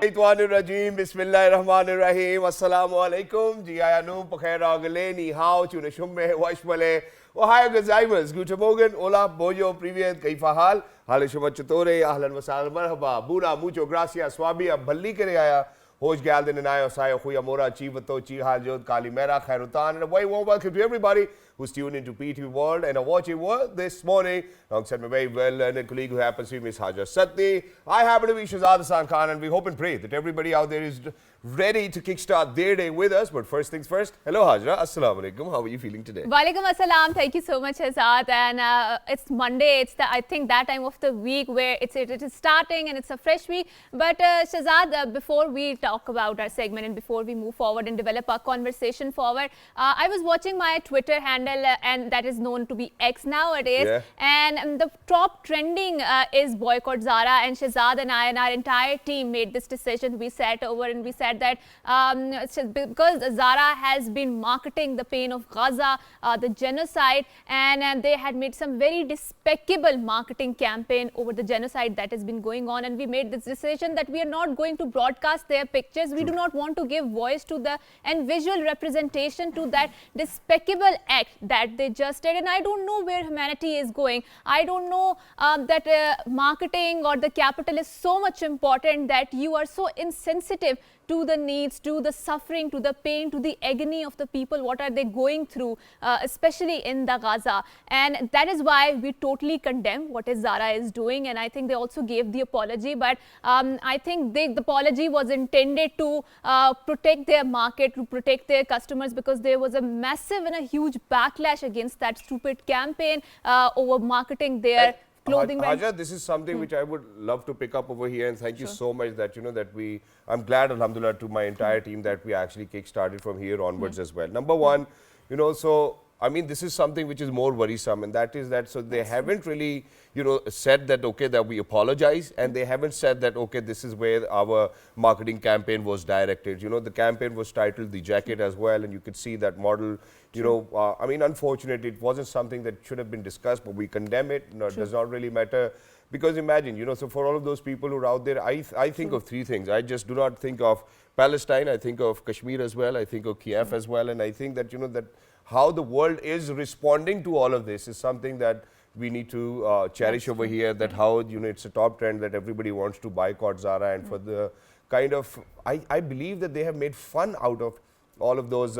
Rajim, Bismillahirrahmanirrahim, Assalamu alaikum, Jiayanu, Pakhaira Galeni, How, Tunashumbe, Washmale, Ohio Gazimers, Gutamogan, Ola, Bojo, Privet, Kaifahal, Halishumachatore, Ahlan Wasal Marhaba, Buna, Mucho Gracia, Swabia, Balikaya, Hoj Galden and I, Osaya, Huyamora, Chivato, Chihajot, Kalimera, Khairutan, and a very warm welcome to everybody who's tuned into PTV World and are watching World this morning. Alongside my very well-learned colleague who happens to be Ms. Hajar Satni. I happen to be Shahzad Hassan Khan, and we hope and pray that everybody out there is ready to kickstart their day with us. But first things first, hello Hajra, Assalamu alaikum. How are you feeling today? Walaikum assalam. Thank you so much, Shahzad. And it's Monday. It's I think that time of the week where it is starting and it's a fresh week. But Shahzad, before we talk about our segment and before we move forward and develop our conversation forward, I was watching my Twitter handle and that is known to be X nowadays. Yeah. And the top trending is boycott Zara, and Shahzad and I and our entire team made this decision. We sat over and we said that because Zara has been marketing the pain of Gaza, the genocide, and they had made some very despicable marketing campaign over the genocide that has been going on, and we made this decision that we are not going to broadcast their pictures. We do not want to give voice to the and visual representation to that despicable act that they just did. And I don't know where humanity is going. I don't know that marketing or the capital is so much important that you are so insensitive to the needs, to the suffering, to the pain, to the agony of the people. What are they going through, especially in the Gaza? And that is why we totally condemn what Zara is doing. And I think they also gave the apology. But I think the apology was intended to protect their market, to protect their customers, because there was a massive and a huge backlash against that stupid campaign over marketing their clothing. Hajar, this is something which I would love to pick up over here, and thank you so much that I'm glad, alhamdulillah, to my entire team that we actually kick-started from here onwards as well. Number one, so I mean, this is something which is more worrisome, and that is that, so they haven't really, said that, okay, that we apologize, and they haven't said that, okay, this is where our marketing campaign was directed. The campaign was titled The Jacket as well, and you could see that model, I mean, unfortunately, it wasn't something that should have been discussed, but we condemn it. It does not really matter. Because imagine, so for all of those people who are out there, I think of three things. I just do not think of Palestine, I think of Kashmir as well, I think of Kiev as well, and I think that, that how the world is responding to all of this is something that we need to cherish over here, that how, it's a top trend that everybody wants to boycott Zara, and for the kind of, I believe that they have made fun out of all of those,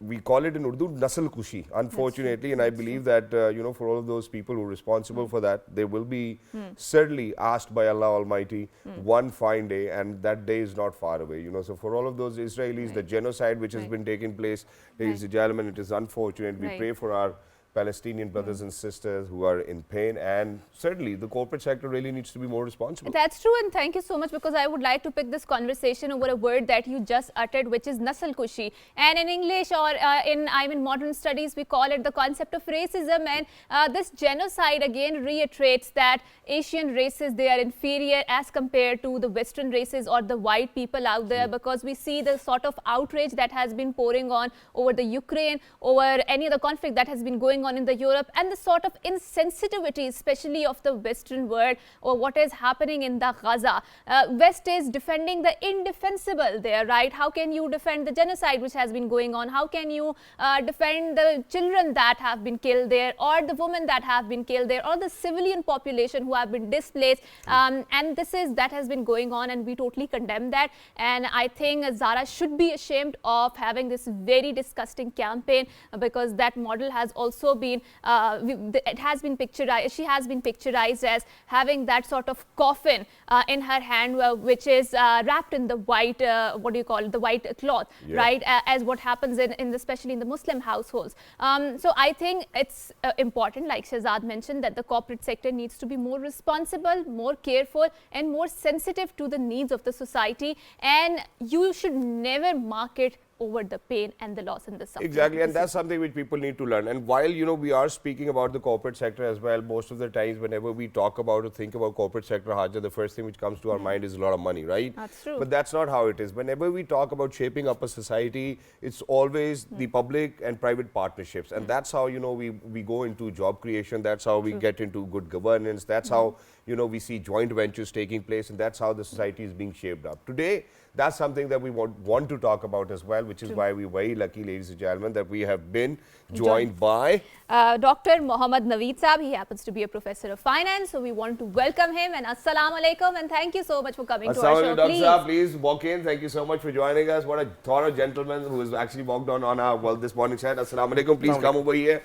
we call it in Urdu, nasal kushi, unfortunately, and I believe that, for all of those people who are responsible for that, they will be certainly asked by Allah Almighty one fine day, and that day is not far away, so for all of those Israelis, the genocide which has been taking place, ladies and gentlemen, it is unfortunate. We pray for our Palestinian brothers and sisters who are in pain, and certainly the corporate sector really needs to be more responsible. That's true, and thank you so much, because I would like to pick this conversation over a word that you just uttered, which is nasal kushi. And in English or in modern studies, we call it the concept of racism. And this genocide again reiterates that Asian races, they are inferior as compared to the Western races or the white people out there, because we see the sort of outrage that has been pouring on over the Ukraine, over any other conflict that has been going on in the Europe, and the sort of insensitivity, especially of the Western world, or what is happening in the Gaza. West is defending the indefensible there, right? How can you defend the genocide which has been going on? How can you defend the children that have been killed there, or the women that have been killed there, or the civilian population who have been displaced? And that has been going on, and we totally condemn that. And I think Zara should be ashamed of having this very disgusting campaign, because that model has also been, it has been picturized, she has been picturized as having that sort of coffin in her hand, which is wrapped in the white, what do you call it, the white cloth, right, as what happens especially in the Muslim households. So I think it's important, like Shahzad mentioned, that the corporate sector needs to be more responsible, more careful, and more sensitive to the needs of the society, and you should never market over the pain and the loss and the suffering. Exactly, and that's something which people need to learn. And while, we are speaking about the corporate sector as well, most of the times whenever we talk about or think about corporate sector, Hajar, the first thing which comes to our mind is a lot of money, right? That's true. But that's not how it is. Whenever we talk about shaping up a society, it's always the public and private partnerships. And that's how, we go into job creation. That's how we get into good governance. That's how, we see joint ventures taking place, and that's how the society is being shaped up. Today, that's something that we want to talk about as well, which is why we're very lucky, ladies and gentlemen, that we have been joined by Dr. Mohammad Naveed Saab. He happens to be a professor of finance, so we want to welcome him. And Assalamu alaikum, and thank you so much for coming to our show. Dr. Saab, please walk in. Thank you so much for joining us. What a thorough gentleman who has actually walked on our this morning chat. Assalamu alaikum. Please come over here.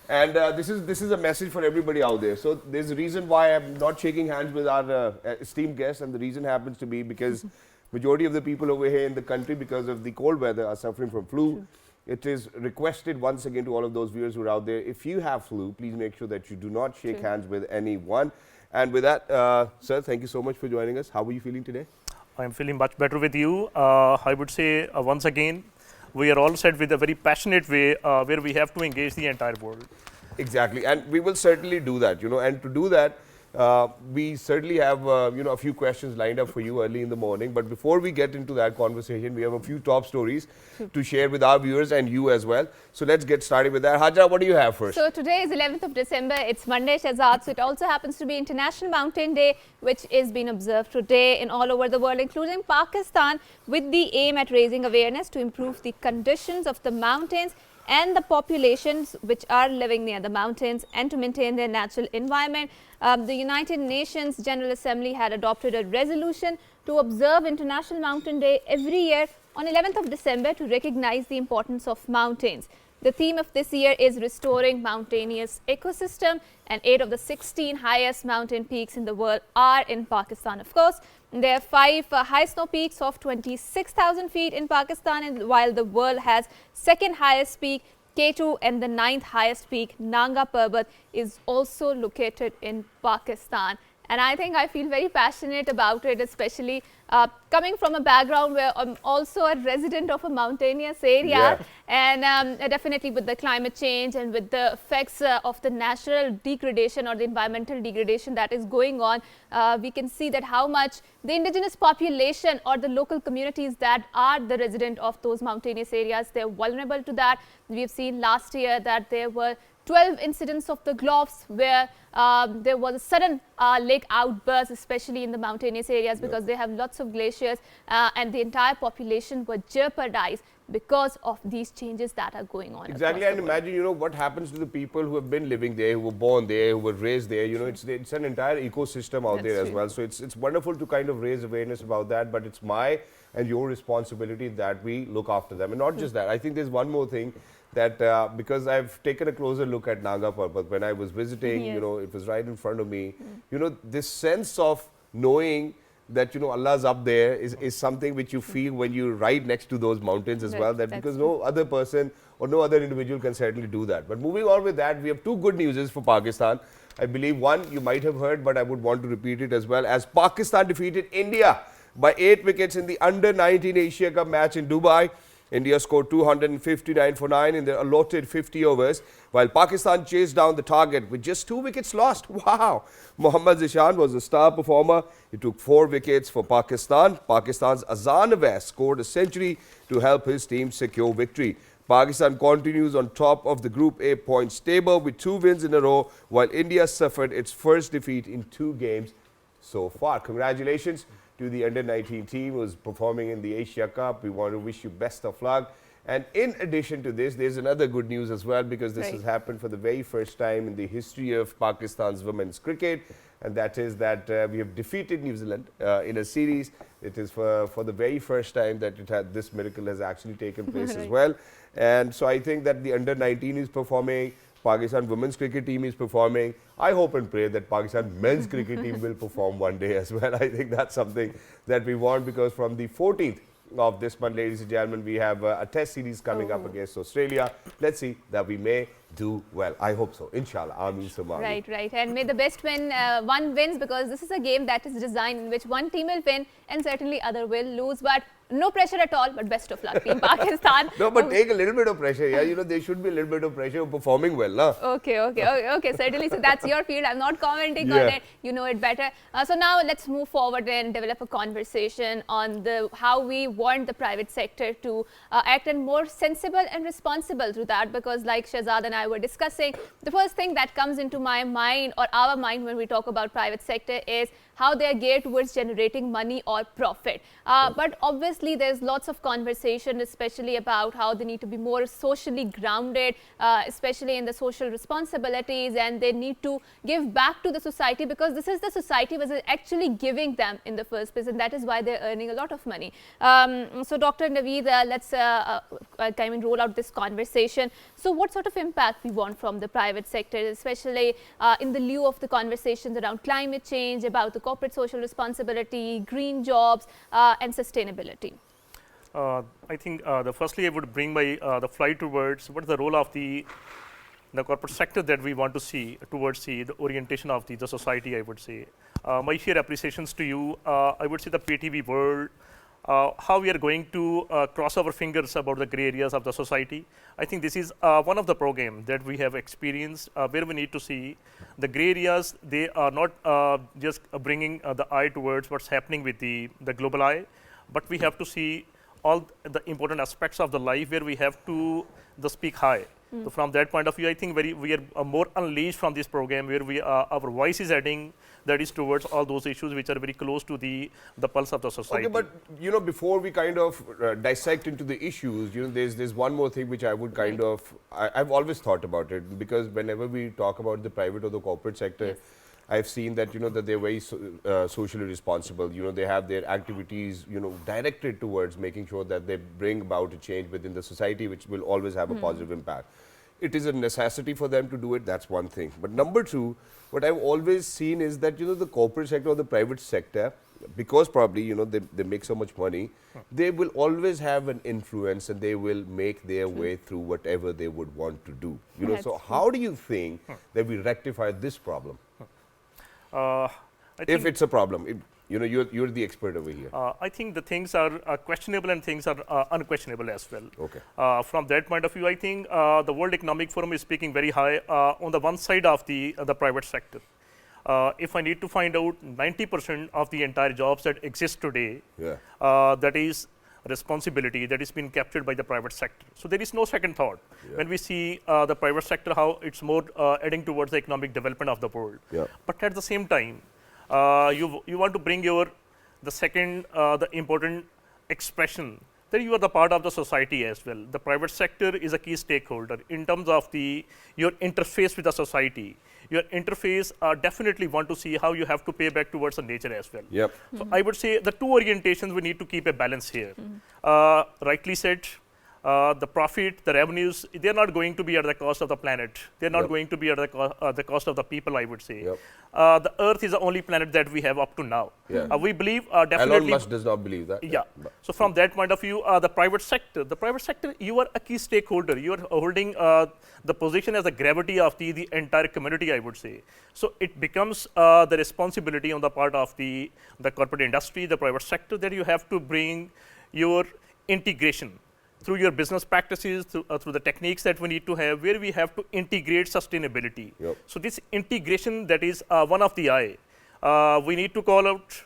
And this is a message for everybody out there. So there's a reason why I'm not shaking hands with our esteemed guests, and the reason happens to be because majority of the people over here in the country, because of the cold weather, are suffering from flu. It is requested once again to all of those viewers who are out there, if you have flu, please make sure that you do not shake hands with anyone. And with that, sir, thank you so much for joining us. How are you feeling today? I'm feeling much better with you. I would say once again, we are all set with a very passionate way where we have to engage the entire world. Exactly, and we will certainly do that, and to do that, we certainly have, a few questions lined up for you early in the morning. But before we get into that conversation, we have a few top stories to share with our viewers and you as well. So let's get started with that. Hajra, what do you have first? So today is 11th of December. It's Monday, Shahzad. So it also happens to be International Mountain Day, which is being observed today in all over the world, including Pakistan, with the aim at raising awareness to improve the conditions of the mountains and the populations which are living near the mountains and to maintain their natural environment. The United Nations General Assembly had adopted a resolution to observe International Mountain Day every year on 11th of December to recognize the importance of mountains. The theme of this year is restoring mountainous ecosystem, and 8 of the 16 highest mountain peaks in the world are in Pakistan, of course. There are 5 high snow peaks of 26,000 feet in Pakistan, and while the world has second highest peak, K2, and the 9th highest peak, Nanga Parbat, is also located in Pakistan. And I think I feel very passionate about it, especially coming from a background where I'm also a resident of a mountainous area. And definitely with the climate change and with the effects of the natural degradation or the environmental degradation that is going on, we can see that how much the indigenous population or the local communities that are the resident of those mountainous areas, they're vulnerable to that. We've seen last year that there were 12 incidents of the globes where there was a sudden lake outburst, especially in the mountainous areas, because they have lots of glaciers and the entire population were jeopardized because of these changes that are going on. Exactly, and imagine, what happens to the people who have been living there, who were born there, who were raised there. It's an entire ecosystem out there as well. So it's wonderful to kind of raise awareness about that, but it's my and your responsibility that we look after them. And not just that, I think there's one more thing that because I've taken a closer look at Nanga Parbat when I was visiting, it was right in front of me. This sense of knowing that Allah's up there is something which you feel when you ride next to those mountains as well, that because no other person or no other individual can certainly do that. But moving on with that, we have 2 good news for Pakistan. I believe one you might have heard, but I would want to repeat it as well, as Pakistan defeated India by 8 wickets in the Under-19 Asia Cup match in Dubai. India scored 259 for 9 in their allotted 50 overs, while Pakistan chased down the target with just 2 wickets lost. Wow! Mohammad Zishan was the star performer. He took 4 wickets for Pakistan. Pakistan's Azan Awais scored a century to help his team secure victory. Pakistan continues on top of the Group A points table with 2 wins in a row, while India suffered its first defeat in 2 games so far. Congratulations to the Under-19 team who is performing in the Asia Cup. We want to wish you best of luck. And in addition to this, there's another good news as well, because this has happened for the very first time in the history of Pakistan's women's cricket. And that is that we have defeated New Zealand in a series. It is for the very first time that this miracle has actually taken place as well. And so I think that the Under-19 is performing. Pakistan women's cricket team is performing. I hope and pray that Pakistan men's cricket team will perform one day as well. I think that's something that we want, because from the 14th of this month, ladies and gentlemen, we have a test series coming up against Australia. Let's see that we may do well. I hope so. Inshallah. Ameen summa ameen. Right. And may the best one wins, because this is a game that is designed in which one team will win and certainly other will lose. But no pressure at all, but best of luck, Team Pakistan. No, but take a little bit of pressure. Yeah, there should be a little bit of pressure of performing well. Na? Okay, certainly. So that's your field. I'm not commenting on it. You know it better. So now let's move forward and develop a conversation on how we want the private sector to act and more sensible and responsible to that, because like Shahzad and I were discussing, the first thing that comes into my mind or our mind when we talk about private sector is how they are geared towards generating money or profit. But obviously, there's lots of conversation, especially about how they need to be more socially grounded, especially in the social responsibilities, and they need to give back to the society, because this is the society was actually giving them in the first place, and that is why they're earning a lot of money. So Dr. Naveed, let's kind of roll out this conversation. So what sort of impact we want from the private sector, especially in the lieu of the conversations around climate change, about the corporate social responsibility, green jobs, and sustainability? I think firstly I would bring my the flight towards what is the role of the corporate sector that we want to see towards the orientation of the society, I would say. My sheer appreciations to you. I would say the PTV world, how we are going to cross our fingers about the gray areas of the society. I think this is one of the programs that we have experienced where we need to see the gray areas. They are not just bringing the eye towards what's happening with the global eye, but we have to see all the important aspects of the life where we have to speak high. So from that point of view, I think we are more unleashed from this program, where our voice is adding, that is towards all those issues which are very close to the pulse of the society. Okay, but before we kind of dissect into the issues, there's one more thing which I would kind of, I've always thought about it, because whenever we talk about the private or the corporate sector, I've seen that that they're very socially responsible. They have their activities directed towards making sure that they bring about a change within the society, which will always have a positive impact. It is a necessity for them to do it. That's one thing. But number two, what I've always seen is that the corporate sector or the private sector, because probably they make so much money, they will always have an influence, and they will make their way through whatever they would want to do. So how do you think that we rectify this problem? If it's a problem, you're the expert over here. I think the things are questionable and things are unquestionable as well. Okay. From that point of view, I think the World Economic Forum is speaking very high on the one side of the private sector. If I need to find out 90% of the entire jobs that exist today, that is responsibility that is being captured by the private sector. So there is no second thought when we see the private sector, how it's more adding towards the economic development of the world. But at the same time, you want to bring the important expression that you are the part of the society as well. The private sector is a key stakeholder in terms of your interface with the society. Your interface definitely want to see how you have to pay back towards the nature as well. So I would say the two orientations, we need to keep a balance here. Rightly said, the profit, the revenues, they're not going to be at the cost of the planet. They're not going to be at the cost of the people, I would say. The Earth is the only planet that we have up to now. We believe definitely. Elon Musk does not believe that. So from that point of view, the private sector, you are a key stakeholder. You are holding the position as the gravity of the entire community, I would say. So it becomes the responsibility on the part of the corporate industry, the private sector, that you have to bring your integration through your business practices, through the techniques that we need to have, where we have to integrate sustainability. So this integration, that is one of the eye. We need to call out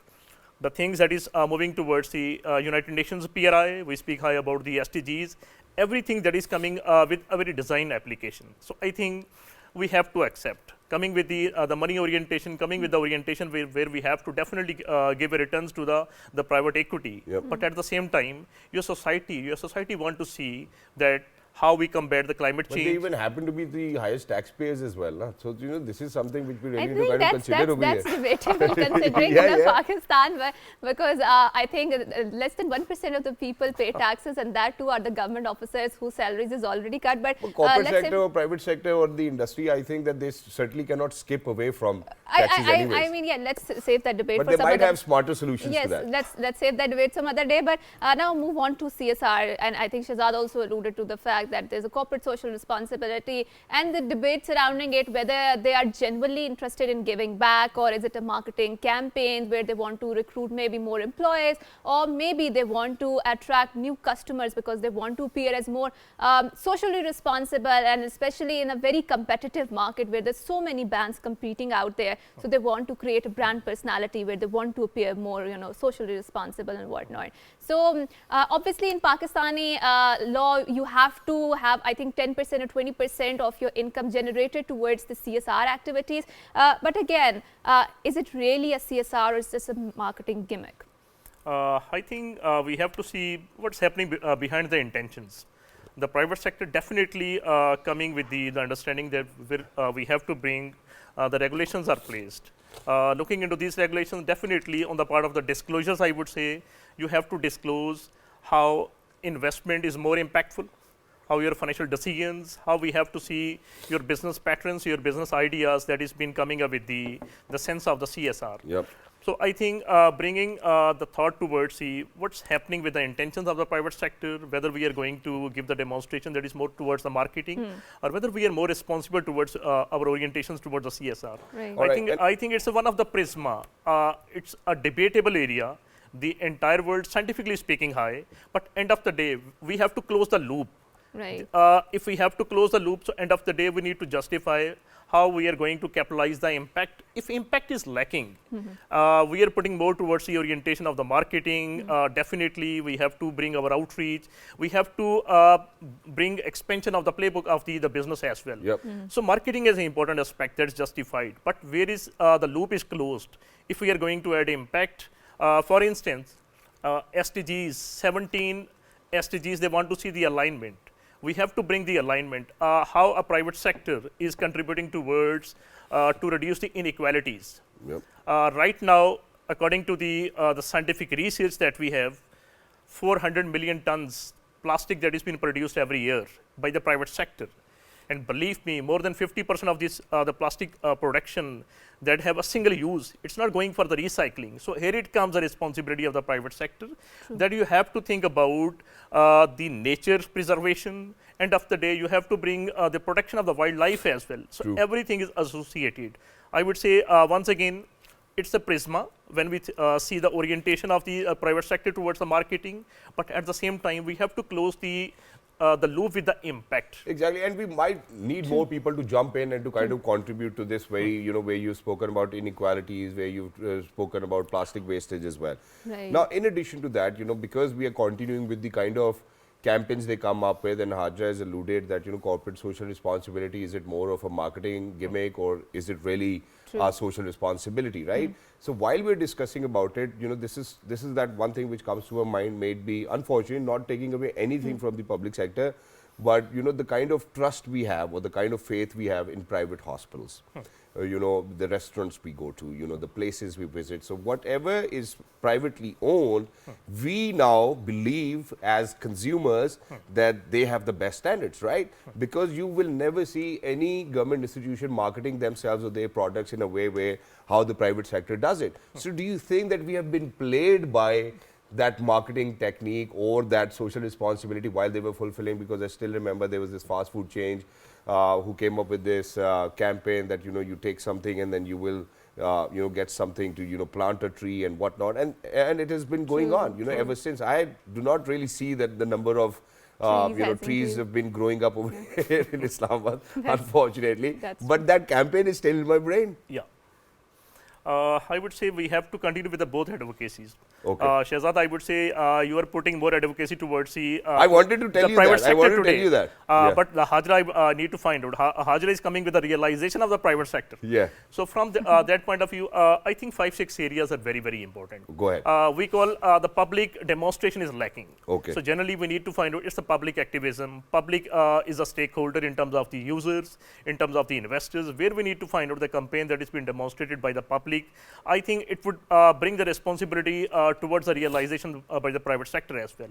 the things that is moving towards the United Nations PRI. We speak high about the SDGs, everything that is coming with a very design application. So I think we have to accept, coming with the money orientation, coming with the orientation where we have to definitely give returns to the private equity. But at the same time, your society want to see that how we combat the climate change. But they even happen to be the highest taxpayers as well. Nah? So, this is something which we really need to kind of consider over here. That's debatable considering Pakistan, because I think less than 1% of the people pay taxes, and that too are the government officers whose salaries is already cut. But corporate sector or private sector or the industry, I think that they certainly cannot skip away from taxes anyways. I mean, let's save that debate for some other day. But they might have smarter solutions to that. Yes, let's save that debate some other day. But now move on to CSR, and I think Shahzad also alluded to the fact that there's a corporate social responsibility and the debate surrounding it, whether they are genuinely interested in giving back, or is it a marketing campaign where they want to recruit maybe more employees, or maybe they want to attract new customers because they want to appear as more socially responsible, and especially in a very competitive market where there's so many brands competing out there. So they want to create a brand personality where they want to appear more, socially responsible and whatnot. So obviously in Pakistani law, you have to to have, I think, 10% or 20% of your income generated towards the CSR activities. But again, is it really a CSR or is this a marketing gimmick? I think we have to see what's happening behind the intentions. The private sector definitely coming with the understanding that we have to bring the regulations are placed. Looking into these regulations, definitely on the part of the disclosures, I would say you have to disclose how investment is more impactful, how your financial decisions, how we have to see your business patterns, your business ideas that is been coming up with the sense of the CSR. Yep. So I think bringing the thought towards see what's happening with the intentions of the private sector, whether we are going to give the demonstration that is more towards the marketing, or whether we are more responsible towards our orientations towards the CSR. Right. I think it's one of the prisma. It's a debatable area. The entire world, scientifically speaking, high. But end of the day, we have to close the loop. Right. If we have to close the loop, so end of the day, we need to justify how we are going to capitalize the impact. If impact is lacking, we are putting more towards the orientation of the marketing. Definitely, we have to bring our outreach. We have to bring expansion of the playbook of the business as well. Yep. So marketing is an important aspect that's justified. But where is the loop is closed? If we are going to add impact, for instance, SDGs, 17 SDGs, they want to see the alignment. We have to bring the alignment, how a private sector is contributing towards to reduce the inequalities. Yep. Right now, according to the scientific research that we have, 400 million tons plastic that is being produced every year by the private sector. And believe me, more than 50% of this the plastic production that have a single use, it's not going for the recycling. So here it comes the responsibility of the private sector. True. That you have to think about the nature preservation. End of the day, you have to bring the protection of the wildlife as well. So True. Everything is associated. I would say once again, it's a prisma when we see the orientation of the private sector towards the marketing, but at the same time, we have to close the loop with the impact. Exactly, and we might need more people to jump in and to kind of contribute to this very, where you've spoken about inequalities, where you've spoken about plastic wastage as well. Right. Now, in addition to that, because we are continuing with the kind of campaigns they come up with, and Hajra has alluded that, corporate social responsibility, is it more of a marketing gimmick or is it really our social responsibility, right? So while we're discussing about it, this is that one thing which comes to our mind, may be unfortunately not taking away anything from the public sector, but the kind of trust we have or the kind of faith we have in private hospitals. The restaurants we go to, the places we visit. So whatever is privately owned, we now believe as consumers that they have the best standards, right? Because you will never see any government institution marketing themselves or their products in a way where how the private sector does it. So do you think that we have been played by that marketing technique or that social responsibility while they were fulfilling? Because I still remember there was this fast food chain who came up with this campaign that you take something and then you will get something to plant a tree and whatnot, and it has been going on ever since. I do not really see that the number of trees have been growing up over here in Islamabad, unfortunately. But that campaign is still in my brain. Yeah. I would say we have to continue with the both advocacies. Okay. Shehzad, I would say you are putting more advocacy towards the I wanted to tell you that. I wanted to tell you that. But the Hajra, I need to find out. Hajra is coming with the realization of the private sector. Yeah. So from that point of view, I think 5-6 areas are very, very important. Go ahead. We call the public demonstration is lacking. Okay. So generally we need to find out it's the public activism. Public is a stakeholder in terms of the users, in terms of the investors, where we need to find out the campaign that is being demonstrated by the public. I think it would bring the responsibility towards the realization by the private sector as well.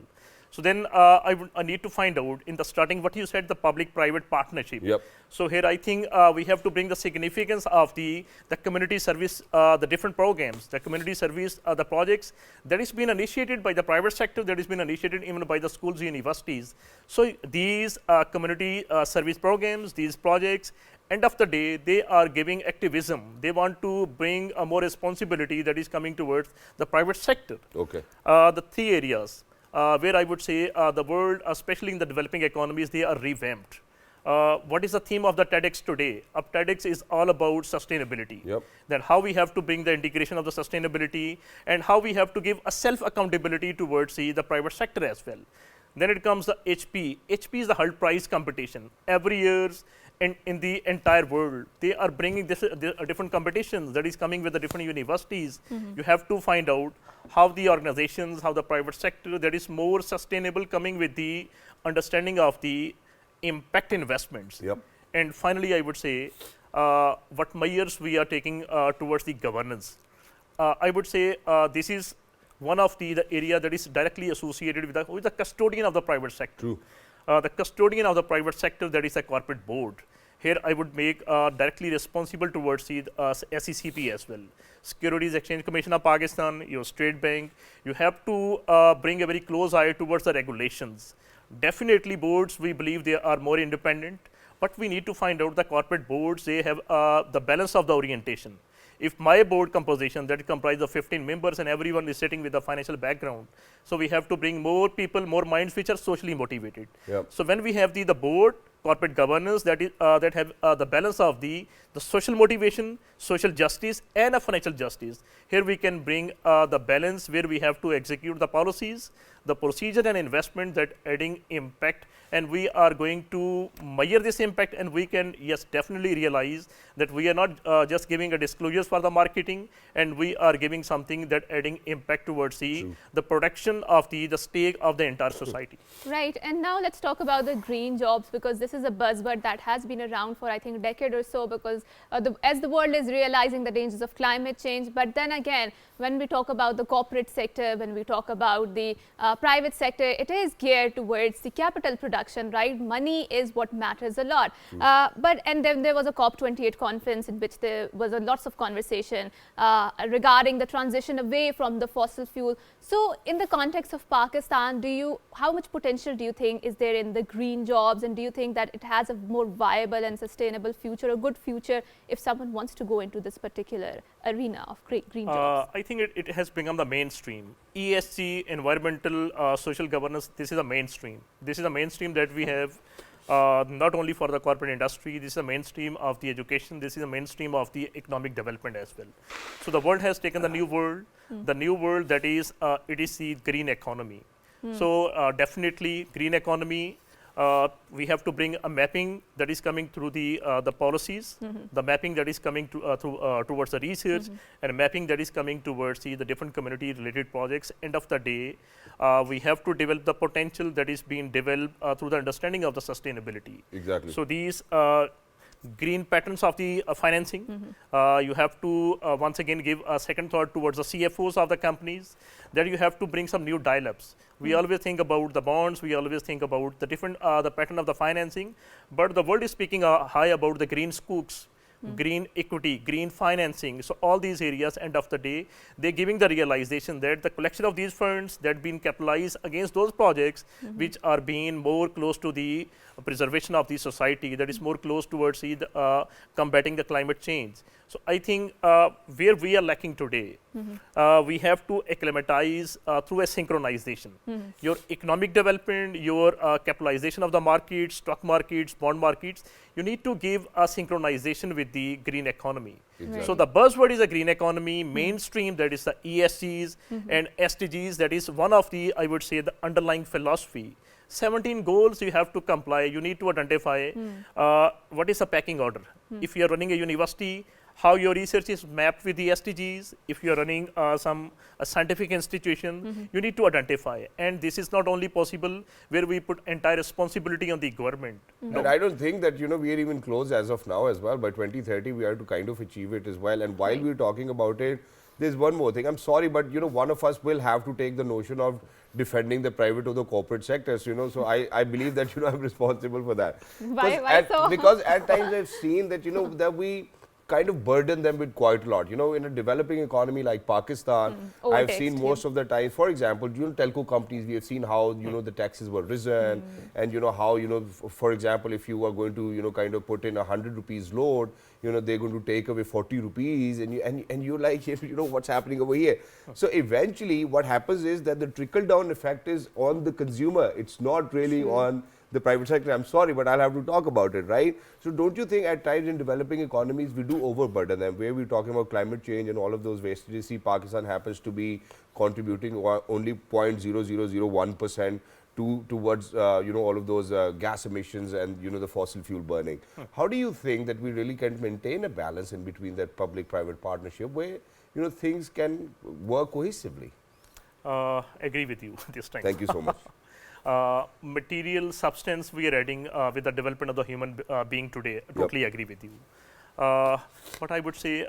So then I need to find out in the starting what you said, the public-private partnership. Yep. So here I think we have to bring the significance of the community service, the different programs, the community service, the projects that is being initiated by the private sector, that is being initiated even by the schools, universities. So these community service programs, these projects, end of the day, they are giving activism. They want to bring a more responsibility that is coming towards the private sector. Okay. The 3 areas where I would say the world, especially in the developing economies, they are revamped. What is the theme of the TEDx today? TEDx is all about sustainability. Yep. That how we have to bring the integration of the sustainability and how we have to give a self-accountability towards the private sector as well. Then it comes the HP. HP is the hull price competition. Every year in the entire world, they are bringing different competitions that is coming with the different universities. You have to find out how the organizations, how the private sector that is more sustainable coming with the understanding of the impact investments. Yep. And finally, I would say what measures we are taking towards the governance. I would say this is one of the area that is directly associated with the custodian of the private sector. True. The custodian of the private sector, that is a corporate board. Here I would make directly responsible towards the SECP as well. Securities Exchange Commission of Pakistan, your State Bank, you have to bring a very close eye towards the regulations. Definitely boards, we believe they are more independent, but we need to find out the corporate boards, they have the balance of the orientation. If my board composition that comprises of 15 members and everyone is sitting with a financial background, so we have to bring more people, more minds which are socially motivated. Yep. So when we have the board, corporate governance that is that have the balance of the social motivation, social justice, and a financial justice. Here we can bring the balance where we have to execute the policies, the procedure and investment that adding impact, and we are going to measure this impact, and we can definitely realize that we are not just giving a disclosures for the marketing, and we are giving something that adding impact towards the protection of the stake of the entire society. Right, and now let's talk about the green jobs, because this is a buzzword that has been around for I think a decade or so, because as the world is realizing the dangers of climate change. But then again, when we talk about the corporate sector, when we talk about the private sector, it is geared towards the capital production, right? Money is what matters a lot. And then there was a COP28 conference in which there was lots of conversation regarding the transition away from the fossil fuel. So in the context of Pakistan, how much potential do you think is there in the green jobs, and do you think that it has a more viable and sustainable future, a good future, if someone wants to go into this particular arena of green jobs? I think it has become the mainstream. ESG, environmental, social governance, this is a mainstream. This is a mainstream that we have not only for the corporate industry, this is a mainstream of the education, this is a mainstream of the economic development as well. So the world has taken the new world that is, it is the green economy. So definitely green economy, we have to bring a mapping that is coming through the policies, the mapping that is coming towards the research, and a mapping that is coming towards the different community related projects. End of the day, we have to develop the potential that is being developed through the understanding of the sustainability. Exactly. So these green patterns of the financing, you have to once again give a second thought towards the CFOs of the companies, that you have to bring some new dial-ups. We always think about the bonds, we always think about the different the pattern of the financing, but the world is speaking high about the green scoops, green equity, green financing. So all these areas, end of the day, they're giving the realization that the collection of these funds that been capitalized against those projects which are being more close to the preservation of the society, that is more close towards the combating the climate change. So I think where we are lacking today, we have to acclimatize through a synchronization. Your economic development, your capitalization of the markets, stock markets, bond markets, you need to give a synchronization with the green economy. Exactly. So the buzzword is a green economy, mainstream, that is the ESGs and SDGs, that is one of the, I would say, the underlying philosophy. 17 goals you have to comply, you need to identify what is a pecking order. If you are running a university, how your research is mapped with the SDGs. If you are running a scientific institution, you need to identify. And this is not only possible where we put entire responsibility on the government. And I don't think that, we are even close as of now as well. By 2030, we have to kind of achieve it as well. And while we're talking about it, there's one more thing. I'm sorry, but, one of us will have to take the notion of defending the private or the corporate sectors, so I believe that, I'm responsible for that. Why so? Because at times I've seen that, that we kind of burden them with quite a lot. In a developing economy like Pakistan, I've seen most of the time, for example, telco companies, we have seen how, the taxes were risen, and how, for example, if you are going to, kind of put in 100 rupees load, they're going to take away 40 rupees, and you're like, what's happening over here? So eventually what happens is that the trickle down effect is on the consumer. It's not really on the private sector. I'm sorry, but I'll have to talk about it, right? So don't you think at times in developing economies, we do overburden them, where we're talking about climate change and all of those wastages? See, Pakistan happens to be contributing only 0.0001% towards all of those gas emissions and the fossil fuel burning. How do you think that we really can maintain a balance in between that public-private partnership where things can work cohesively? Agree with you this time. Thank you so much. Material substance we are adding with the development of the human being today. Totally agree with you. But I would say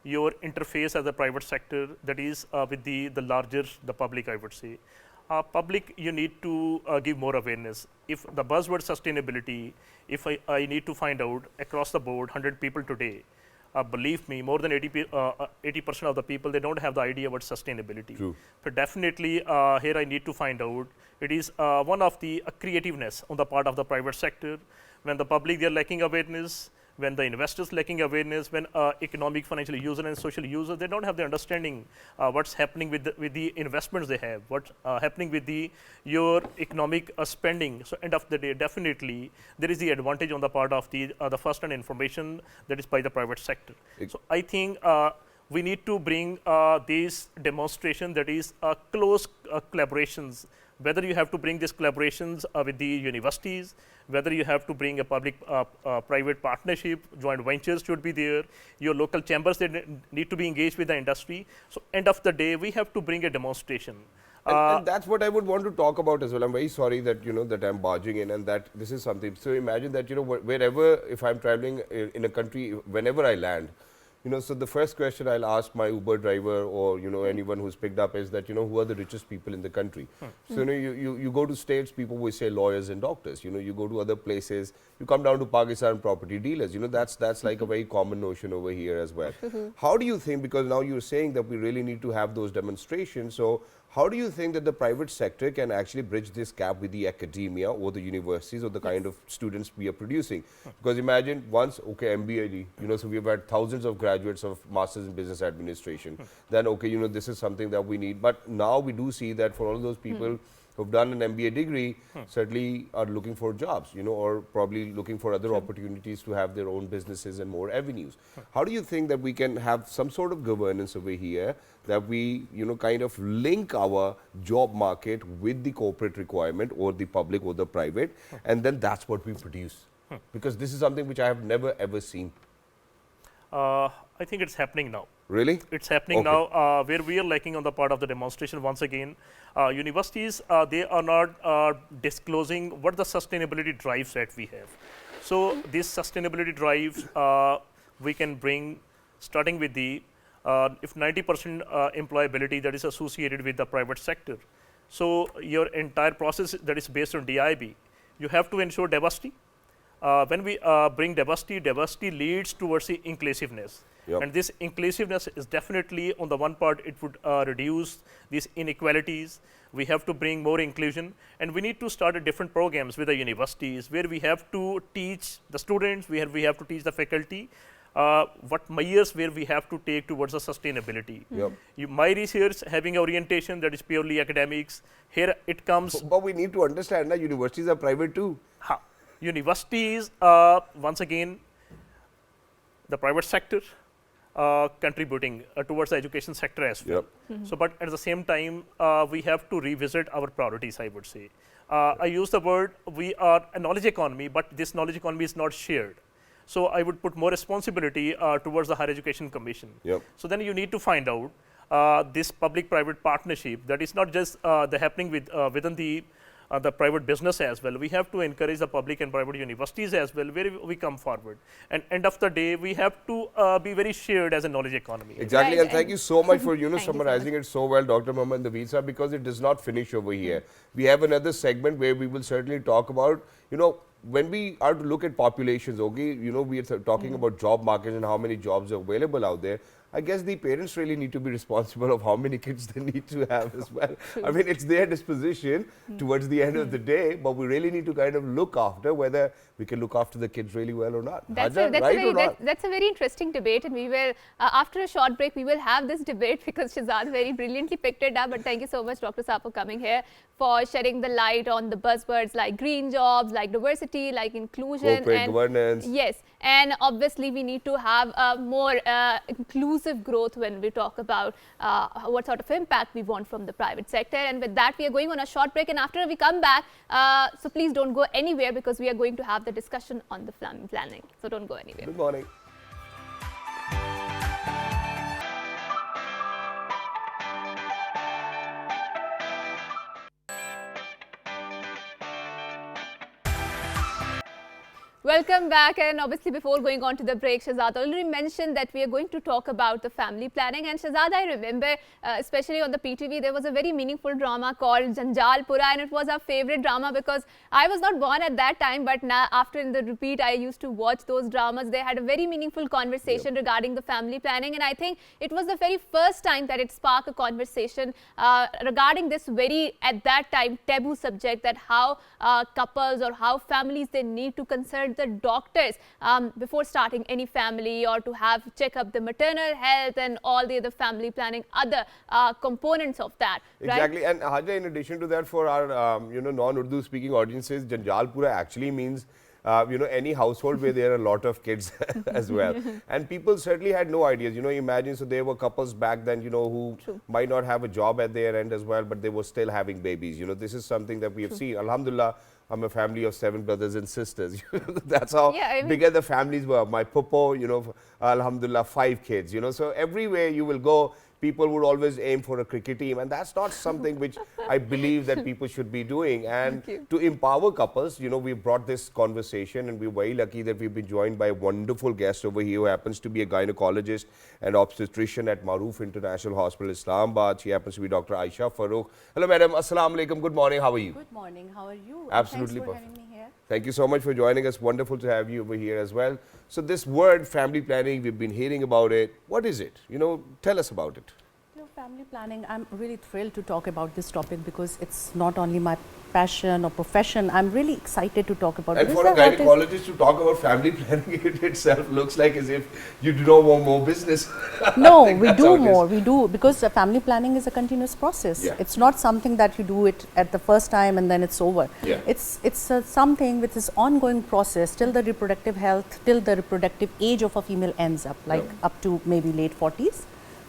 your interface as a private sector, that is with the larger, the public, I would say. Public, you need to give more awareness. If the buzzword sustainability, if I need to find out across the board, 100 people today, believe me, more than 80% of the people, they don't have the idea about sustainability. True. But definitely here I need to find out, it is one of the creativeness on the part of the private sector. When the public, they are lacking awareness, when the investors lacking awareness, when economic, financial user and social users, they don't have the understanding what's happening with the investments they have, what's happening with your economic spending. So end of the day, definitely there is the advantage on the part of the first-hand information that is by the private sector. So I think we need to bring this demonstration, that is close collaborations. Whether you have to bring these collaborations with the universities, whether you have to bring a public-private partnership, joint ventures should be there, your local chambers, they need to be engaged with the industry. So end of the day, we have to bring a demonstration. And that's what I would want to talk about as well. I'm very sorry that that I'm barging in, and that this is something. So imagine that wherever, if I'm traveling in a country, whenever I land, so the first question I'll ask my Uber driver or anyone who's picked up is that who are the richest people in the country. So you go to states, people will say lawyers and doctors. You go to other places, you come down to Pakistan, property dealers. That's like a very common notion over here as well. How do you think, because now you're saying that we really need to have those demonstrations, so how do you think that the private sector can actually bridge this gap with the academia or the universities or the kind of students we are producing? Because imagine once, okay, MBA, so we've had thousands of graduates of Masters in Business Administration. Then, okay, this is something that we need. But now we do see that for all those people who've done an MBA degree, certainly are looking for jobs, or probably looking for other opportunities to have their own businesses and more avenues. How do you think that we can have some sort of governance over here that we, kind of link our job market with the corporate requirement or the public or the private, and then that's what we produce? Because this is something which I have never ever seen. I think it's happening now. Really? It's happening now. Where we are lacking on the part of the demonstration, once again, universities, they are not disclosing what the sustainability drives that we have. So these sustainability drives we can bring, starting with the, if 90% employability that is associated with the private sector. So your entire process that is based on DIB, you have to ensure diversity. When we bring diversity leads towards the inclusiveness. And this inclusiveness is definitely, on the one part, it would reduce these inequalities. We have to bring more inclusion, and we need to start different programs with the universities where we have to teach the students, we have to teach the faculty what measures where we have to take towards the sustainability. My research having orientation that is purely academics, here it comes. But we need to understand that universities are private too. Universities, once again, the private sector contributing towards the education sector as well. So, but at the same time, we have to revisit our priorities, I would say. I use the word, we are a knowledge economy, but this knowledge economy is not shared. So I would put more responsibility towards the Higher Education Commission. So then you need to find out this public-private partnership that is not just happening within the private business as well. We have to encourage the public and private universities as well, where we come forward. And end of the day, we have to be very shared as a knowledge economy. Exactly, and thank you so much for summarizing it so well, Dr. Mohammed Naveed, because it does not finish over here. We have another segment where we will certainly talk about, when we are to look at populations, okay, we are talking about job market and how many jobs are available out there. I guess the parents really need to be responsible of how many kids they need to have as well. I mean, it's their disposition towards the end of the day, but we really need to kind of look after whether we can look after the kids really well or not. That's a very interesting debate, and we will, after a short break, we will have this debate because Shahzad very brilliantly picked it up. But thank you so much, Dr. Saab, for coming here, for shedding the light on the buzzwords like green jobs, like diversity, like inclusion. Corporate governance. Yes, and obviously we need to have a more inclusive inclusive growth when we talk about what sort of impact we want from the private sector. And with that, we are going on a short break, and after we come back, so please don't go anywhere, because we are going to have the discussion on the family planning. So don't go anywhere. Good morning. Welcome back, and obviously before going on to the break, Shahzad already mentioned that we are going to talk about the family planning. And Shahzad, I remember especially on the PTV there was a very meaningful drama called Janjal Pura, and it was our favorite drama because I was not born at that time, but now after in the repeat I used to watch those dramas. They had a very meaningful conversation regarding the family planning, and I think it was the very first time that it sparked a conversation regarding this very, at that time, taboo subject, that how couples or how families, they need to consult the doctors before starting any family, or to have check up the maternal health and all the other family planning, other components of that. Exactly. Right? And Haja, in addition to that, for our non-Urdu speaking audiences, Janjal Pura actually means any household where there are a lot of kids as well. And people certainly had no ideas. Imagine, so there were couples back then, who might not have a job at their end as well, but they were still having babies. This is something that we have seen. Alhamdulillah, I'm a family of 7 brothers and sisters. That's how bigger the families were. My popo, alhamdulillah, 5 kids. So everywhere you will go, people would always aim for a cricket team, and that's not something which I believe that people should be doing. And to empower couples, we brought this conversation, and we're very lucky that we've been joined by a wonderful guest over here who happens to be a gynecologist and obstetrician at Maroof International Hospital, Islamabad. She happens to be Dr. Aisha Farooq. Hello, madam. Assalamu alaikum. Good morning. How are you? Good morning. How are you? Absolutely Thanks for perfect. having me here. Thank you so much for joining us. Wonderful to have you over here as well. So this word, family planning, we've been hearing about it. What is it? Tell us about it. Family planning, I'm really thrilled to talk about this topic because it's not only my passion or profession. I'm really excited to talk about it. And for a gynecologist to talk about family planning, it itself looks like as if you do not want more business. No, we do more. We do, because family planning is a continuous process. Yeah. It's not something that you do it at the first time and then it's over. Yeah. It's something which is ongoing process till the reproductive health, till the reproductive age of a female ends up, like up to maybe late 40s.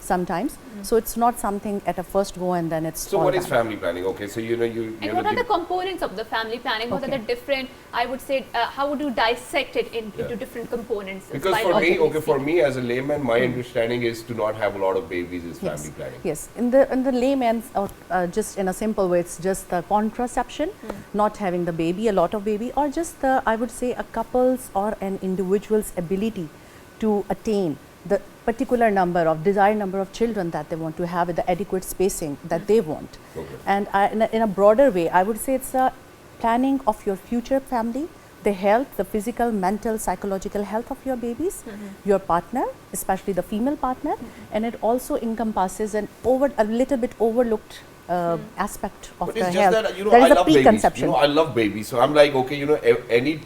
Sometimes, so it's not something at a first go and then it's. So what is family planning? Okay, so and what are the components of the family planning? What are the different? I would say, how would you dissect it into different components? Because for me as a layman, my understanding is to not have a lot of babies is family planning. Yes, in the layman's, just in a simple way, it's just the contraception, not having the baby, a lot of baby, or just the, I would say, a couple's or an individual's ability to attain the particular desired number of children that they want to have with the adequate spacing that they want. Okay. And in a broader way, I would say it's a planning of your future family, the health, the physical, mental, psychological health of your babies, your partner, especially the female partner, and it also encompasses a little bit overlooked aspect of but the it's health. Just that, there I is a love preconception. babies. I love babies. So I'm like, okay, any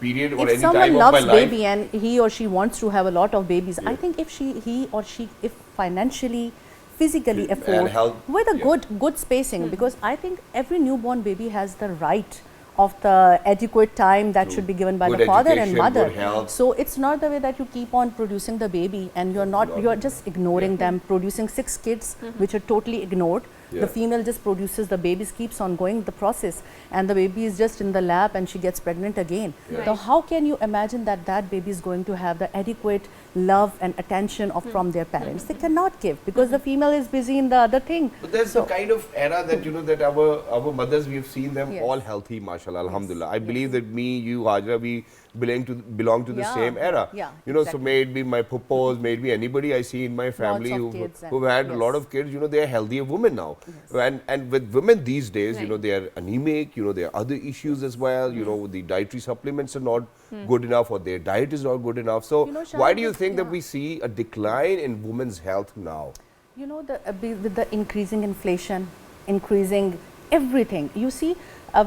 period or if any someone time loves of my life. baby and he or she wants to have a lot of babies, I think if he or she if financially, physically afford with a good spacing, because I think every newborn baby has the right of the adequate time that should be given by the father and mother. So it's not the way that you keep on producing the baby and you're just ignoring them, producing 6 kids which are totally ignored. The female just produces the babies, keeps on going the process, and the baby is just in the lap and she gets pregnant again. So how can you imagine that baby is going to have the adequate love and attention from their parents? They cannot give, because the female is busy in the other thing. But there's the kind of era that that our mothers, we have seen them all healthy, mashallah, alhamdulillah. I believe that me, you, Hajra, we belong to the same era. So may it be my pupos, may it be anybody I see in my family who've had a lot of kids, they are healthier women now. And with women these days, they are anemic, there are other issues as well, the dietary supplements are not good enough, or their diet is not good enough. So why do you think that we see a decline in women's health now? With the increasing inflation, increasing everything, you see,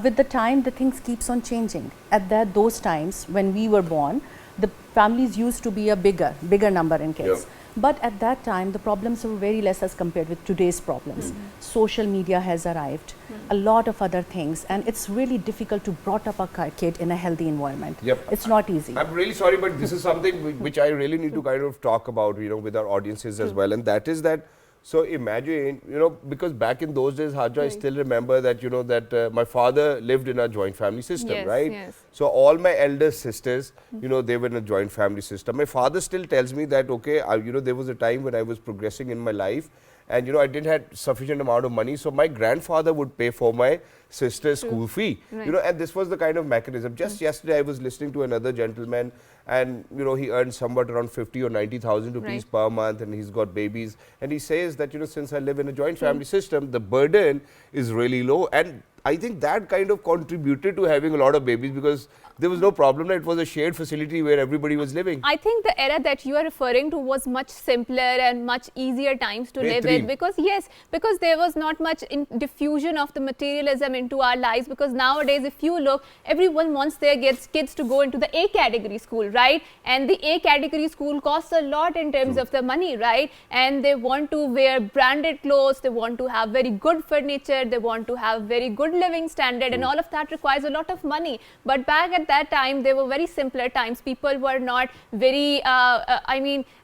with the time the things keeps on changing. At those times when we were born, the families used to be a bigger number in kids. But at that time, the problems were very less as compared with today's problems. Social media has arrived, a lot of other things, and it's really difficult to brought up a kid in a healthy environment. Yep. It's not easy. I'm really sorry, but this is something which I really need to kind of talk about, with our audiences as well, and that is that. So imagine, because back in those days, Haja, I still remember that, that my father lived in a joint family system, right? Yes. So all my elder sisters, they were in a joint family system. My father still tells me that, okay, there was a time when I was progressing in my life and, I didn't have sufficient amount of money. So my grandfather would pay for my sister's school fee, and this was the kind of mechanism. Just yesterday, I was listening to another gentleman and, he earns somewhat around 50 or 90,000 rupees per month and he's got babies. And he says that, since I live in a joint family system, the burden is really low. And I think that kind of contributed to having a lot of babies because there was no problem. It was a shared facility where everybody was living. I think the era that you are referring to was much simpler and much easier times to live in because there was not much diffusion of the materialism into our lives, because nowadays if you look, everyone wants their kids to go into the A category school, right? And the A category school costs a lot in terms of the money, right? And they want to wear branded clothes, they want to have very good furniture, they want to have very good living standard, and all of that requires a lot of money. But back at that time, they were very simpler times. People were not very,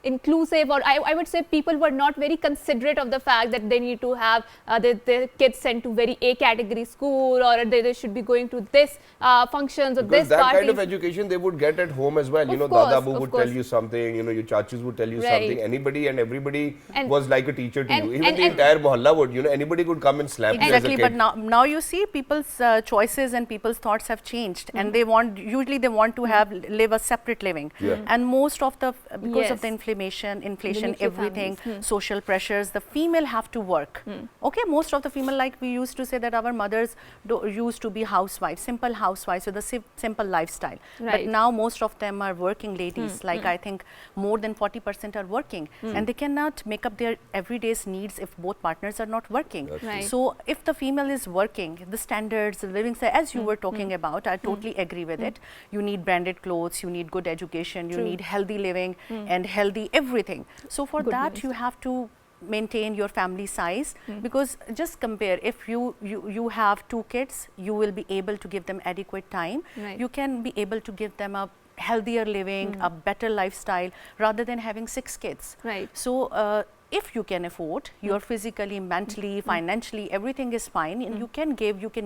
inclusive, or I would say people were not very considerate of the fact that they need to have their kids sent to very A category school, or they should be going to this functions or because this that parties. kind of education they would get at home as well. Dadabu would tell you something, your chachis would tell you something. Anybody and everybody was like a teacher to you. Even the entire mohalla would, anybody could come and slap you as a Exactly, kid. but now you see people's choices and people's thoughts have changed, and they want to have live a separate living. And most of the because of the inflation, everything, social pressures, the female have to work. Okay, most of the female, like we used to say that our mothers used to be housewives, simple housewives with a simple lifestyle. But now most of them are working ladies. Like I think more than 40% are working, and they cannot make up their everyday's needs if both partners are not working. So if the female is working, the standards, the living style, as you were talking about, I totally agree with it. You need branded clothes, you need good education, you need healthy living and healthy everything. So for that you have to maintain your family size, because just compare, if you have 2 kids, you will be able to give them adequate time. You can be able to give them a healthier living, a better lifestyle, rather than having 6 kids. So if you can afford, you're physically, mentally, financially, everything is fine, and you can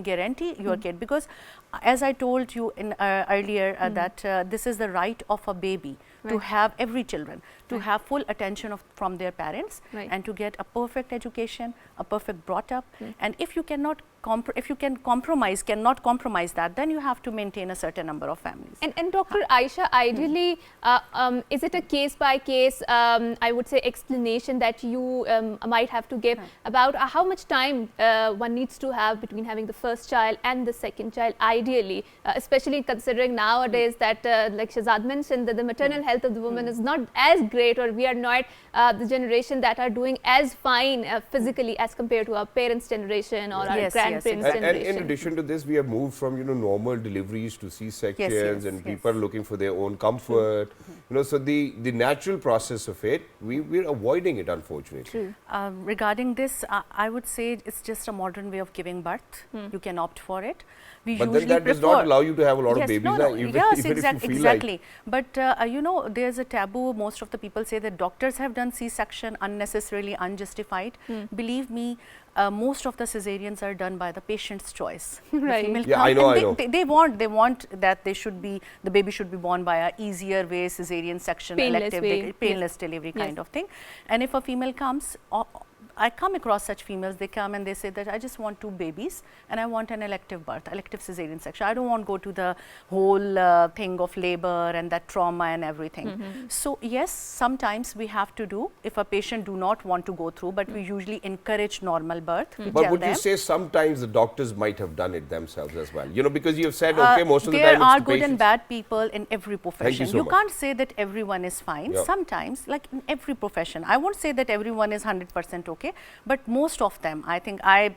guarantee your kid, because as I told you in earlier that this is the right of a baby to have every children, to have full attention from their parents, and to get a perfect education, a perfect brought up. And if you cannot cannot compromise that, then you have to maintain a certain number of families. And Dr. Aisha, ideally, is it a case by case, I would say, explanation that you might have to give about how much time one needs to have between having the first child and the second child, ideally, especially considering nowadays that, like Shahzad mentioned, that the maternal health of the woman is not as great, or we are not the generation that are doing as fine physically as compared to our parents' generation or our grandparents' generation. And in addition to this, we have moved from normal deliveries to C-sections, and people are looking for their own comfort. So the natural process of it, we're avoiding it, unfortunately. Regarding this, I would say it's just a modern way of giving birth. You can opt for it. But then that does not allow you to have a lot of babies, even if you feel exactly. But there's a taboo. Most of the people say that doctors have done C-section unnecessarily, unjustified. Believe me, most of the cesareans are done by the patient's choice. I know. They want that the baby should be born by a easier way, cesarean section, painless delivery kind of thing. And if a female comes, I come across such females, they come and they say that I just want 2 babies and I want an elective birth, elective cesarean section. I don't want to go to the whole thing of labor and that trauma and everything. So yes, sometimes we have to do, if a patient do not want to go through, but we usually encourage normal birth. But would you say sometimes the doctors might have done it themselves as well? Because you have said, okay, most of the time it's the there are good and bad people in every profession. Thank you so much. Can't say that everyone is fine. Sometimes, like in every profession, I won't say that everyone is 100% okay, but most of them, I think I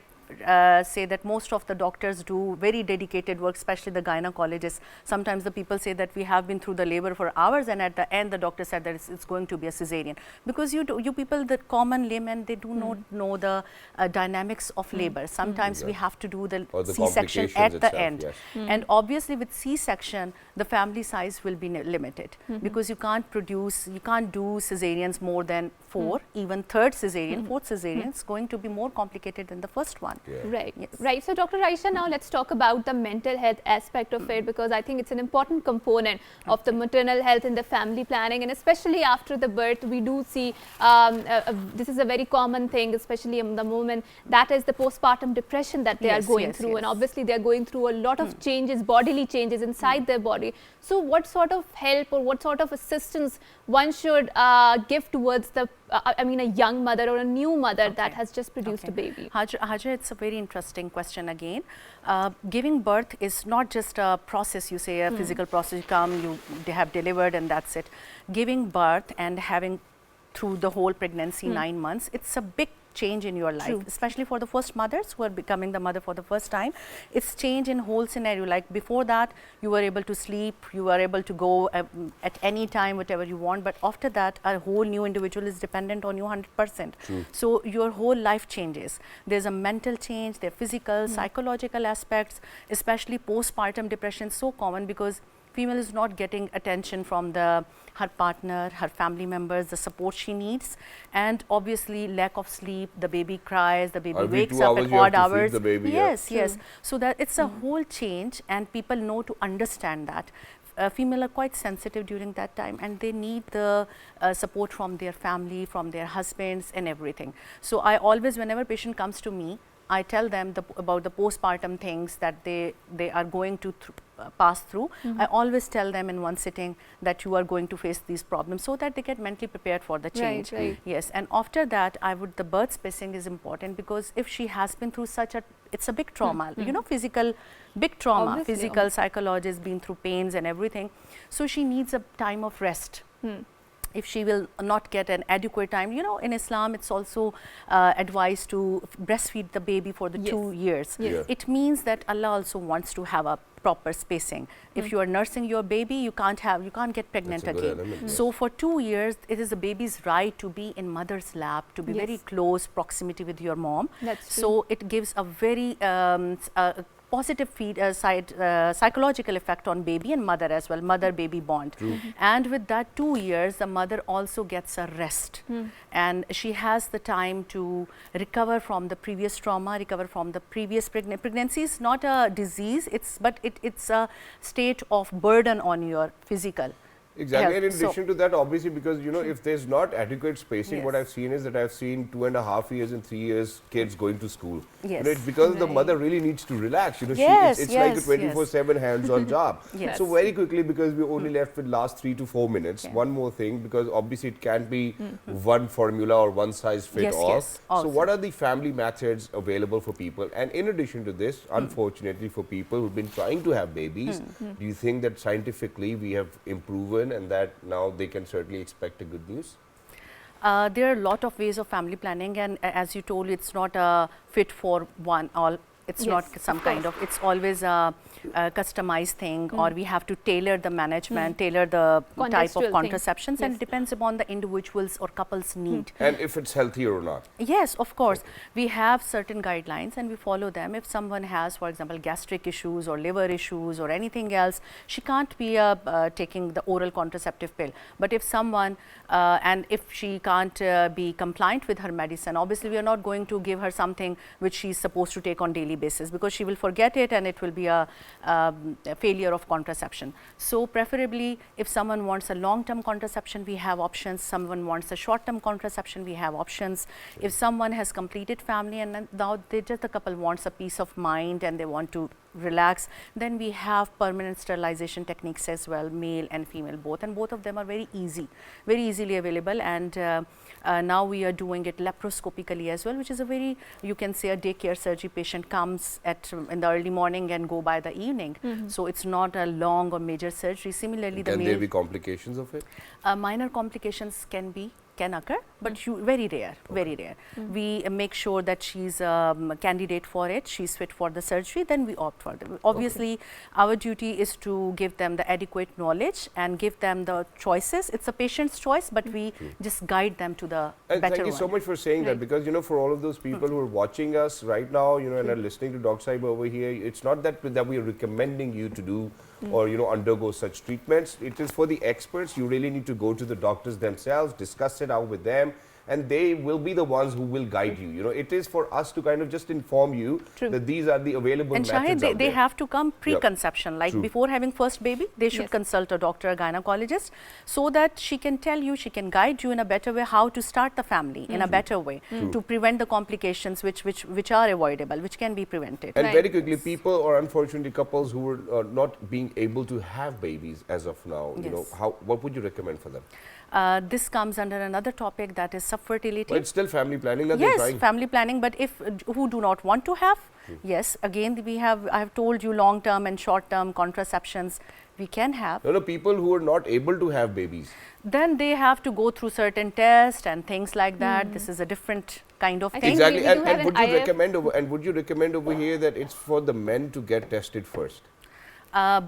say that most of the doctors do very dedicated work, especially the gynecologists. Sometimes the people say that we have been through the labor for hours, and at the end the doctor said that it's going to be a cesarean. Because you people, the common laymen, they do not know the dynamics of labor. Sometimes we have to do the C-section at the end. Yes. And obviously with C-section, the family size will be limited, because you can't do cesareans more than 4, even third cesarean, fourth cesarean is going to be more complicated than the first one. Yeah. Right, Yes. right. So Dr. Aisha, now let's talk about the mental health aspect of it, because I think it's an important component of the maternal health in the family planning, and especially after the birth, we do see this is a very common thing, especially in the moment, that is the postpartum depression that they are going through, and obviously they are going through a lot of changes, bodily changes inside their body. So what sort of help or what sort of assistance one should give towards the a young mother or a new mother that has just produced a baby? Hajar, it's a very interesting question again. Giving birth is not just a process, you say a physical process, you come, they have delivered and that's it. Giving birth and having through the whole pregnancy, 9 months, it's a big change in your life, especially for the first mothers who are becoming the mother for the first time. It's change in whole scenario. Like before that, you were able to sleep, you were able to go at any time, whatever you want. But after that, a whole new individual is dependent on you 100%. So your whole life changes. There's a mental change, there are physical, psychological aspects, especially postpartum depression, so common because female is not getting attention from her partner, her family members, the support she needs, and obviously lack of sleep, the baby cries, the baby wakes up at odd hours. Yes. So that it's a whole change, and people know to understand that. Female are quite sensitive during that time, and they need the support from their family, from their husbands and everything. So I always, whenever patient comes to me, I tell them about the postpartum things that they are going to pass through. I always tell them in one sitting that you are going to face these problems, so that they get mentally prepared for the change. Yes, and after that, the birth spacing is important, because if she has been through it's a big trauma, you know, big trauma, Obviously, physical, psychological, been through pains and everything. So she needs a time of rest. If she will not get an adequate time, you know, in Islam, it's also advised to breastfeed the baby for the 2 years. It means that Allah also wants to have a proper spacing. If you are nursing your baby, you can't get pregnant again. So for 2 years, it is the baby's right to be in mother's lap, to be very close proximity with your mom. So it gives a very positive psychological effect on baby and mother as well, mother-baby bond. And with that 2 years, the mother also gets a rest, and she has the time to recover from the previous trauma, recover from the previous pregnancy. Is not a disease, but it's a state of burden on your physical. Exactly, and in addition to that, obviously, because you know, if there's not adequate spacing, what I've seen is that I've seen 2.5 years and 3 years kids going to school. You know, it's because the mother really needs to relax. You know, it's like a 24/7 hands-on job. So very quickly, because we're only left with last 3 to 4 minutes. One more thing, because obviously it can't be one formula or one size fit all. So what are the family methods available for people? And in addition to this, unfortunately for people who've been trying to have babies, do you think that scientifically we have improved and that now they can certainly expect a good news? There are a lot of ways of family planning, and as you told, it's not a fit for one all. It's not some kind of, it's always a customized thing, or we have to tailor the management, tailor the type of contraceptions, and it depends upon the individual's or couple's need. And if it's healthier or not? Yes, of course. We have certain guidelines and we follow them. If someone has, for example, gastric issues or liver issues or anything else, she can't be taking the oral contraceptive pill. But if someone, and if she can't be compliant with her medicine, obviously we are not going to give her something which she's supposed to take on daily basis, because she will forget it and it will be a failure of contraception. So preferably, if someone wants a long-term contraception, we have options. Someone wants a short-term contraception, we have options. If someone has completed family and now the couple wants a peace of mind and they want to relax, then we have permanent sterilization techniques as well, male and female both, and both of them are very easily available. And now we are doing it laparoscopically as well, which is a very, you can say, a daycare surgery patient comes in the early morning and go by the evening. So it's not a long or major surgery. Similarly, can there be complications of it? Minor complications can be. can occur, but very rare, very rare. We make sure that she's a candidate for it, she's fit for the surgery, then we opt for them. Obviously, our duty is to give them the adequate knowledge and give them the choices. It's a patient's choice, but we just guide them to the better one. Thank you so much for saying that, because, you know, for all of those people who are watching us right now, you know, and are listening to Dr. Saib over here, it's not that we are recommending you to do or, you know, undergo such treatments. It is for the experts. You really need to go to the doctors themselves, discuss it out with them, and they will be the ones who will guide you. You know, it is for us to kind of just inform you that these are the available methods out there. And they have to come pre-conception, like before having first baby, they should consult a doctor, a gynecologist, so that she can tell you, she can guide you in a better way how to start the family in a better way to prevent the complications which are avoidable, which can be prevented. And very quickly, people or unfortunately couples who are not being able to have babies as of now, you know, what would you recommend for them? This comes under another topic, that is subfertility. But it's still family planning that yes, they're trying. Family planning, but if who do not want to have, yes, again I have told you long term and short term contraceptions we can have. No, people who are not able to have babies. Then they have to go through certain tests and things like that. This is a different kind of thing. Exactly, and would you recommend over here that it's for the men to get tested first?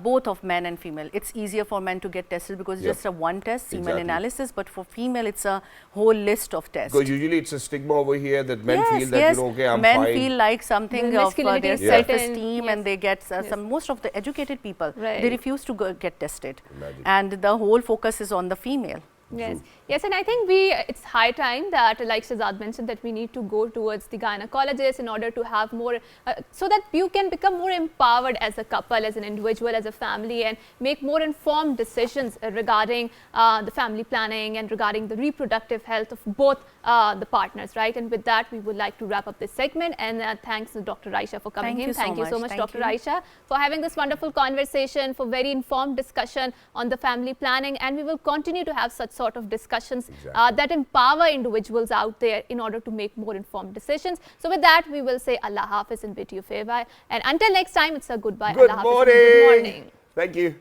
Both of men and female. It's easier for men to get tested because it's just a one test, semen analysis, but for female it's a whole list of tests. Because usually it's a stigma over here that men feel that, you know, okay, I'm men fine. Men feel like something of their self-esteem, and they get most of the educated people, they refuse to get tested. And the whole focus is on the female. Yes, yes, and I think it's high time that, like Shahzad mentioned, that we need to go towards the gynecologist in order to have more, so that you can become more empowered as a couple, as an individual, as a family, and make more informed decisions regarding the family planning and regarding the reproductive health of both the partners, right? And with that, we would like to wrap up this segment, and thanks to Dr. Raisha for coming in. Thank you so much, Dr. Raisha, for having this wonderful conversation, for very informed discussion on the family planning, and we will continue to have such sort of discussions that empower individuals out there in order to make more informed decisions. So with that, we will say Allah Hafiz and bid you farewell. And until next time, it's a goodbye. Good Allah morning. Hafiz and good morning. Thank you.